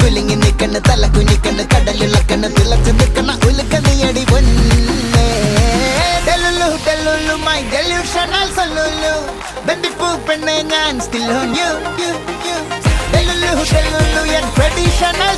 കുലുങ്ങി നിക്കണ് തല കുനിക്കണ് കടലിളക്കണ് തിളച്ചു നിക്കണ ഉലുക്ക നീയടി പൊന്നേ ഡെലുലു ഡെലുലു മൈ ഡെലൂഷണൽ സൊല്ലുലു ബന്ദിപ്പൂ പെണ്ണെ ഞാൻ still on you delulu delulu N traditional